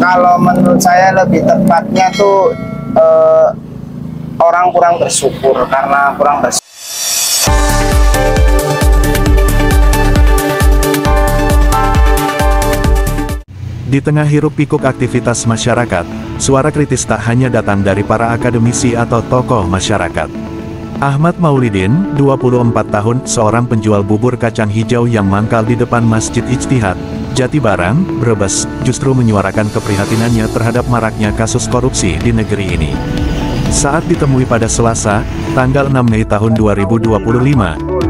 Kalau menurut saya lebih tepatnya tuh orang kurang bersyukur karena kurang bersyukur. Di tengah hiruk-pikuk aktivitas masyarakat, suara kritis tak hanya datang dari para akademisi atau tokoh masyarakat. Ahmad Maulidin, 24 tahun, seorang penjual bubur kacang hijau yang mangkal di depan Masjid Ijtihad, Jatibarang, Brebes, justru menyuarakan keprihatinannya terhadap maraknya kasus korupsi di negeri ini. Saat ditemui pada Selasa, tanggal 6 Mei tahun 2025,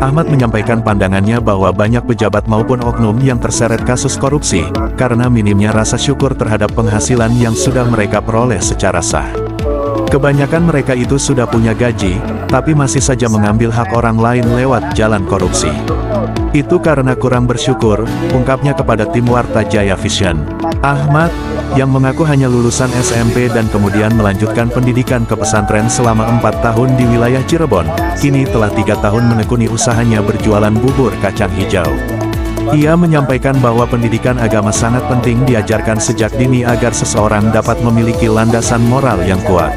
Ahmad menyampaikan pandangannya bahwa banyak pejabat maupun oknum yang terseret kasus korupsi, karena minimnya rasa syukur terhadap penghasilan yang sudah mereka peroleh secara sah. Kebanyakan mereka itu sudah punya gaji, tapi masih saja mengambil hak orang lain lewat jalan korupsi. Itu karena kurang bersyukur, ungkapnya kepada tim Warta Jaya Vision. Ahmad, yang mengaku hanya lulusan SMP dan kemudian melanjutkan pendidikan ke pesantren selama 4 tahun di wilayah Cirebon, kini telah 3 tahun menekuni usahanya berjualan bubur kacang hijau. Ia menyampaikan bahwa pendidikan agama sangat penting diajarkan sejak dini agar seseorang dapat memiliki landasan moral yang kuat.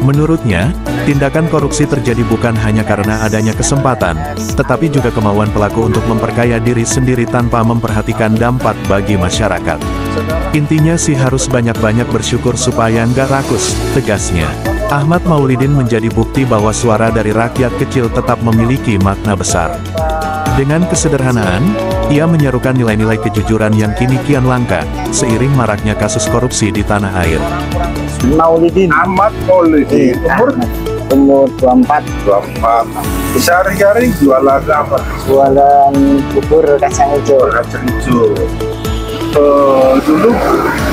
Menurutnya, tindakan korupsi terjadi bukan hanya karena adanya kesempatan, tetapi juga kemauan pelaku untuk memperkaya diri sendiri tanpa memperhatikan dampak bagi masyarakat. Intinya sih harus banyak-banyak bersyukur supaya nggak rakus, tegasnya. Ahmad Maulidin menjadi bukti bahwa suara dari rakyat kecil tetap memiliki makna besar. Dengan kesederhanaan, ia menyerukan nilai-nilai kejujuran yang kini kian langka, seiring maraknya kasus korupsi di tanah air. Maulidin. Ahmad Maulidin. Umur 24. Sehari-hari jualan apa? Jualan bubur kacang hijau. Kacang hijau. Dulu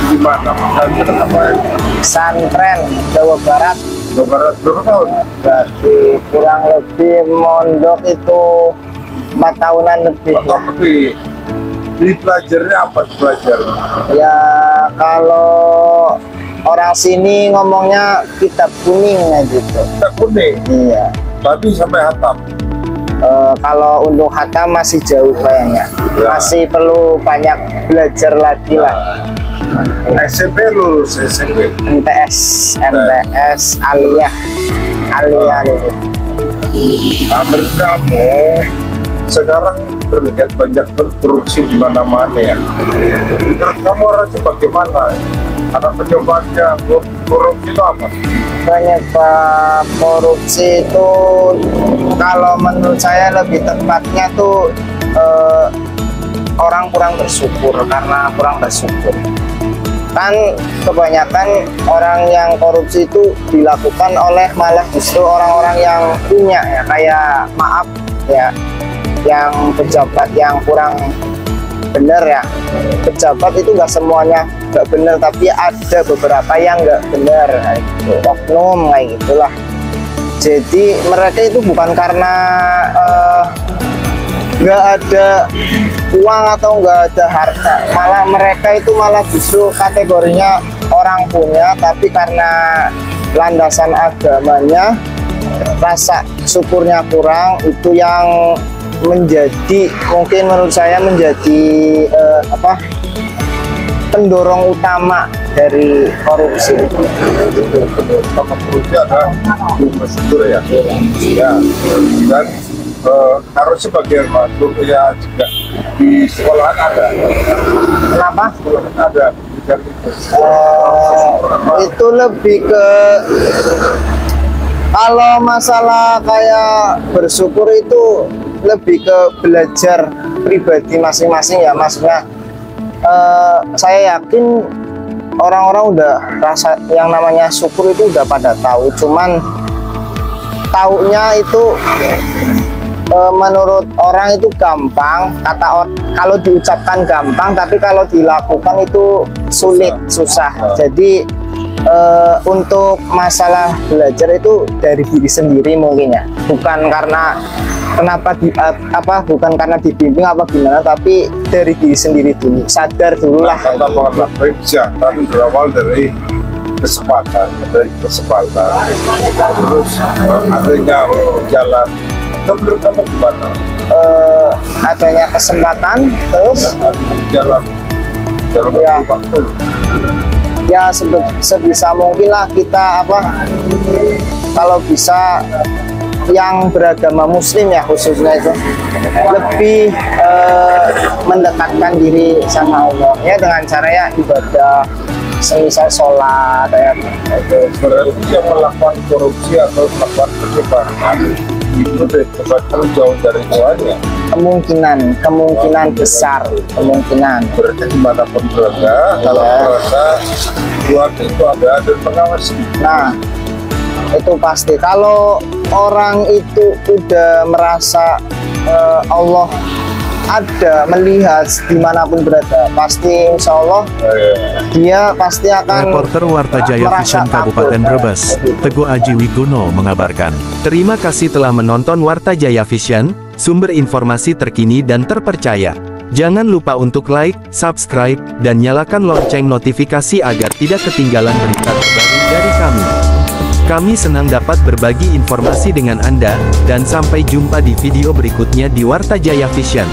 di mana? Pesantren Jawa Barat. Jawa Barat berapa tahun? Berarti kurang lebih mondok itu 4 tahunan lebih. 4 tahun lebih. Di pelajarnya apa belajar? Ya kalau orang sini ngomongnya kitab kuning gitu. Kitab kuning? Iya. Tapi sampai hatam? Kalau untuk hatam masih jauh kayaknya. Ya. Masih perlu banyak belajar lagi lah. SMP lulus SMP? MTS, aliyah itu. Hampir kamu sekarang terlihat banyak korupsi di mana-mana ya. Menurut kamu rasanya bagaimana? Ada penyebabnya korupsi itu apa? Penyebab korupsi itu kalau menurut saya lebih tepatnya tuh orang kurang bersyukur karena kurang bersyukur. Kan kebanyakan orang yang korupsi itu dilakukan oleh malah justru orang-orang yang punya ya, kayak maaf ya, yang pejabat yang kurang benar ya. Pejabat itu nggak semuanya nggak benar, tapi ada beberapa yang nggak benar, gitu. Oknum kayak gitulah. Jadi mereka itu bukan karena nggak ada uang atau nggak ada harta, malah mereka itu malah justru kategorinya orang punya, tapi karena landasan agamanya rasa syukurnya kurang, itu yang menjadi mungkin menurut saya menjadi pendorong utama dari korupsi. Sama korupsi ada bersyukur ya. Ya. Dan harusnya bagaimana ya juga di sekolahan ada. Kenapa? Sekolahan ada. Itu lebih ke kalau masalah kayak bersyukur itu lebih ke belajar pribadi masing-masing ya, maksudnya saya yakin orang-orang udah rasa yang namanya syukur itu udah pada tahu, cuman taunya itu menurut orang itu gampang, kalau diucapkan gampang, tapi kalau dilakukan itu sulit, susah. Jadi untuk masalah belajar itu dari diri sendiri mungkin ya, bukan karena bukan karena dibimbing apa gimana, tapi dari diri sendiri dulu, sadar dulu lah. Kata pengamat kejahatan berawal dari kesempatan, terus adanya jalan. Menurut kamu gimana? Adanya kesempatan, terus jalan ya. waktu. ya sebisa mungkin lah kita kalau bisa yang beragama muslim ya khususnya itu lebih mendekatkan diri sama Allah ya dengan cara ya ibadah semisal sholat ya itu. Berarti yang melakukan korupsi atau melakukan penyimpangan itu dikatakan jauh dari Tuhannya. Kemungkinan besar Berarti dimanapun berada, kalau merasa Tuhan itu ada dan mengawasi. nah itu pasti kalau orang itu udah merasa Allah ada melihat dimanapun berada, pasti insya Allah dia pasti akan Reporter Warta Jaya merasa Vision Kabupaten takut. Brebes, Teguh Aji Wigono mengabarkan. Terima kasih telah menonton Warta Jaya Vision, sumber informasi terkini dan terpercaya. Jangan lupa untuk like, subscribe, dan nyalakan lonceng notifikasi agar tidak ketinggalan berita terbaru dari kami. Kami senang dapat berbagi informasi dengan Anda, dan sampai jumpa di video berikutnya di Warta Jaya Vision.